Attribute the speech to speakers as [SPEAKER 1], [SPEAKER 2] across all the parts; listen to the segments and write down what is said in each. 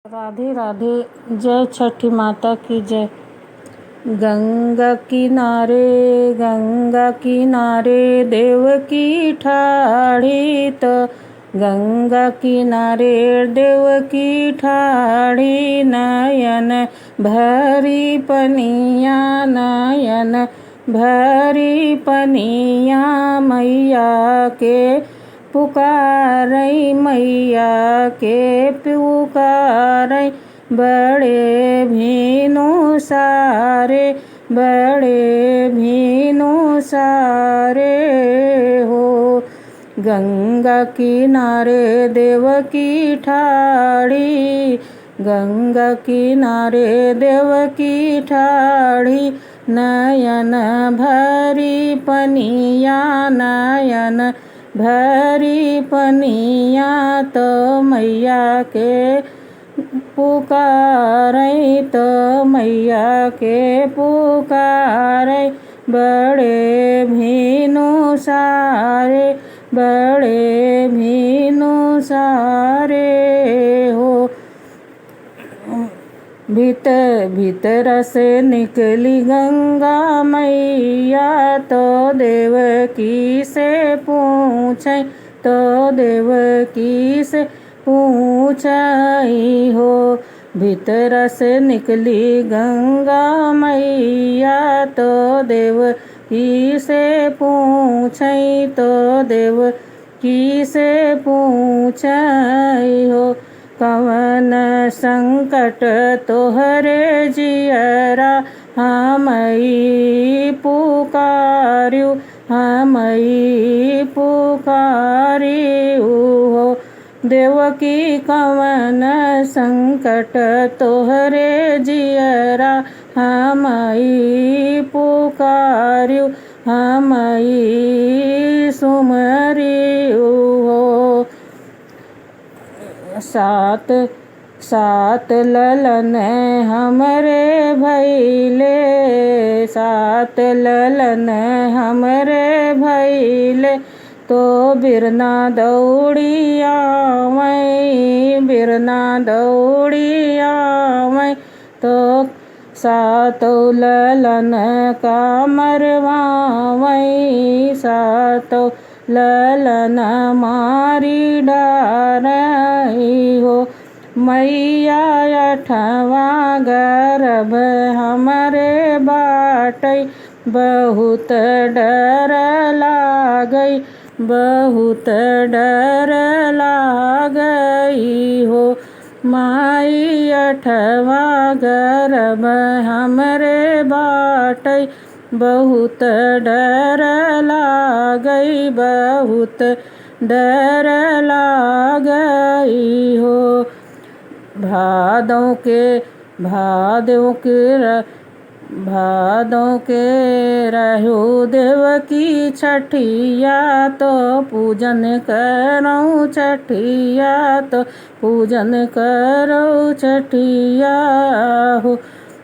[SPEAKER 1] राधे राधे। जय छठी माता की जय। गंगा किनारे देव की ठाड़ी तो गंगा किनारे देव की ठाड़ी नयन भरी पनिया नयन भरी पनिया मैया के पुकारई मैया के पुकारई बड़े भीनु सारे हो। गंगा किनारे देव की ठाड़ी गंगा किनारे देव की ठाड़ी नयन भरी पनिया नयन भरी पनिया तो मैया के पुकारई तो मैया के पुकारई बड़े भीनु सारे हो। भीतर से निकली गंगा मैया तो देवकी से पूछे तो देवकी से पूछई हो। भीतर से निकली गंगा मैया तो देवकी से पूछई तो देवकी से पूछई हो। कवन संकट तोहरे जियरा हमई पुकार्यु हो। देवकी कवन संकट तोहरे जियरा हमई पुकार्यु हमई सुमरियु हो। सात ललन हमरे भैले सात ललन हमरे भैले तो बिरना दौड़िया मैं तो सातो ललन का मरवावई सातो ललन मारी डारई हो। मैया अठवा गर्भ हमरे बाटई बहुत डर लागई हो। माई अठवा गर्भ हमरे बाटई बहुत डर लागई हो। भादों के रहु देव की छठिया तो पूजन करऊँ छठिया तो पूजन करऊँ छठिया हो।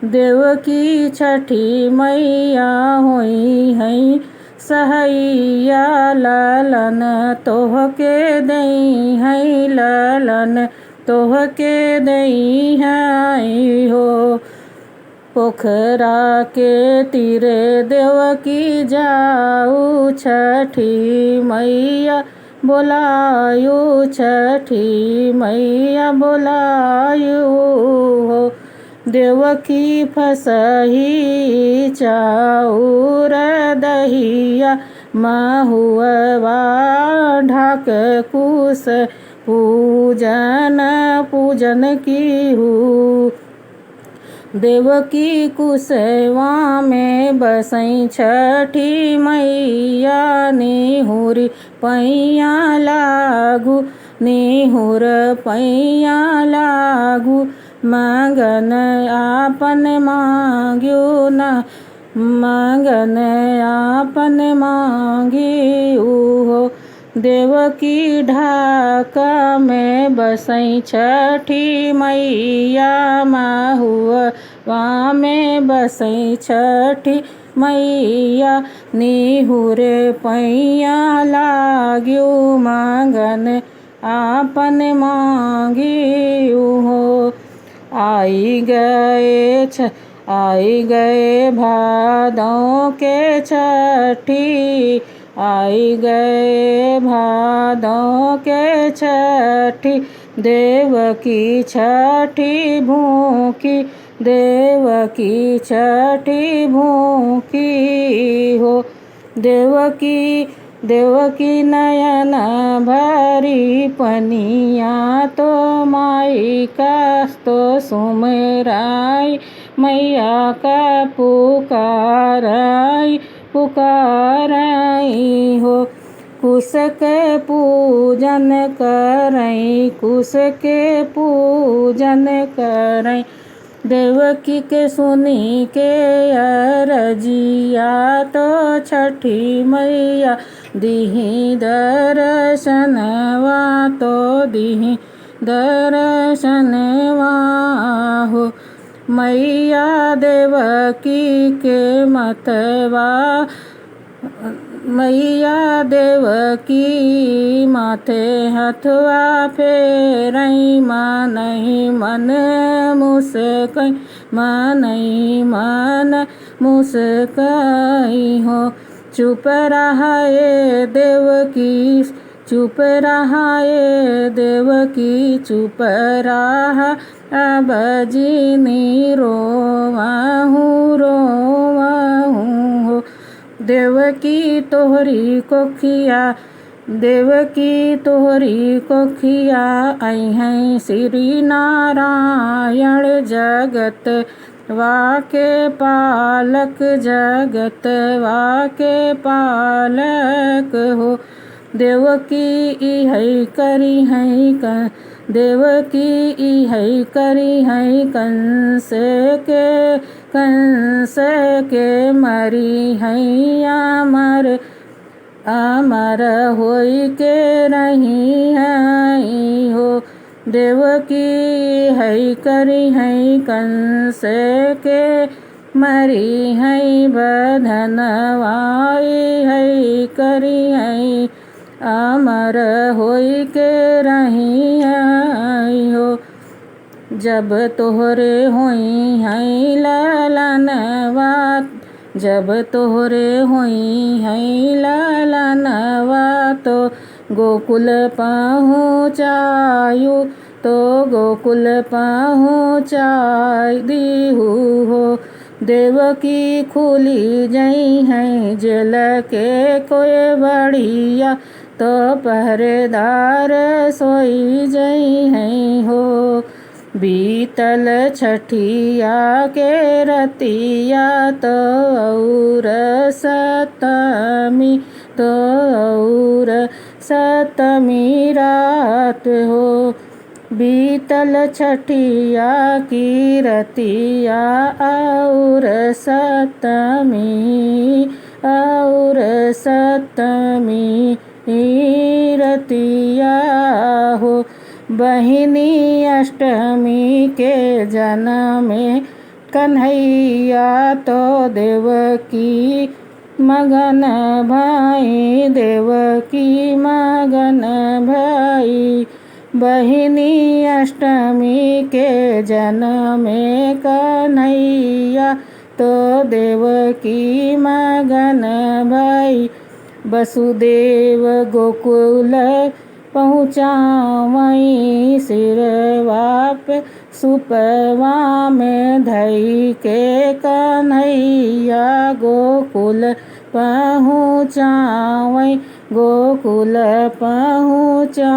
[SPEAKER 1] देव की छठी मैया होई हैं सहैया ललन तोहके दई हैं ललन तोहके दई हैं हो। पोखरा के तीरे देव की जाऊ छठी मैया बोलायु छठी मैया बोलायु हो। देवकी फसही चाउर दहिया महुआ ढाक कुश पूजन की हूँ। देवकी कुशवा में बसई छठी मैया निहुर पैया लागू मांगन आपन मांग्यू हो। देवकी ढाका में बसई छठी मैया महुआ में बसई छठी मैया निहुरे पैया लाग्यू मांगन आपन मांगियू हो। आई गए भादों के छठी, आई गए भादों के छठी, देव की छठी भूखी, देव की छठी भूखी हो। देवकी नयन भरी पनिया तो माई का तो सुमराई, मैया का पुकाराई हो। कुश के पूजन करई, कुश के पूजन करई, देवकी के सुनी के अरजिया तो छठी मैया दिही दर्शनवा, तो दिही दर्शनवा हो। मैया देवकी के मतवा, मैया देवकी माथे हथवा फेरई, मनई मन मुस्कई, मनई मन मुस्कई हो। चुप रहाए देवकी, चुप रहाए देवकी, चुप रहा अब जिनी रोवाहूँ हो। देवकी तोहरी कोखिया, देवकी तोहरी कोखिया, आई हैं श्री नारायण जगत वाके पालक, जगत वाके पालक हो। देवकी इहै करी हैं देवकी इहै करी हैं कंस के मरी हैं अमर होई के रही हैं हो। देवकी है करी हैं कंस के मरी हैं बधनवाई, है करी हैं अमर होई के रही हैं हो। जब तोहरे होई हैं ललनवा, जब तोहरे होई हैं ललनवा, तो गोकुल पहुँचायु, तो गोकुल पहुँचाई दीहू हो। देवकी खुली जई हैं जेल के कोई बढ़िया, तो पहरेदार सोई जई हैं हो। बीतल छठिया के रतिया, तो और सतमी, तो और सतमी रात हो। बीतल छठिया की रतिया और सतमी, और सतमी रतिया हो। बहिनी अष्टमी के जन्मे कन्हैया, तो देवकी मगन भाई, देवकी मगन भाई। बहिनी अष्टमी के जन्मे कन्हैया, तो देवकी मगन भाई। वसुदेव गोकुल पहुँचावई, सिरवा पे सुपवा में धई के कन्हैया, गोकुल पहुँचावई, गोकुल पहुँचावई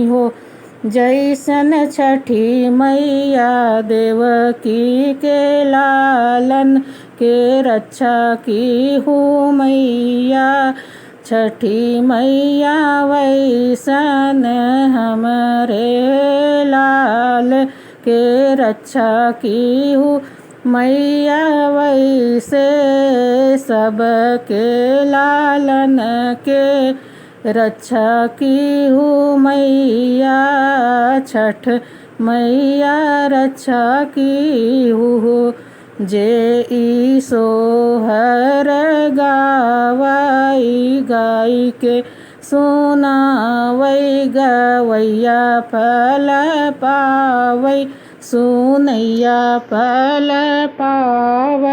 [SPEAKER 1] हो। जैसन छठी मैया देवकी के लालन के रक्षा की हूँ मैया, छठी मैया वैसन हमरे लाल के रक्षा की हूँ मैया, वैसे सबके लालन के रक्षा की हूँ मैया, छठ मैया रक्षा की हूँ। जे ई सोहर गावाई गाई के सुनावै गवैया फल पावै सुनैया फल पावै।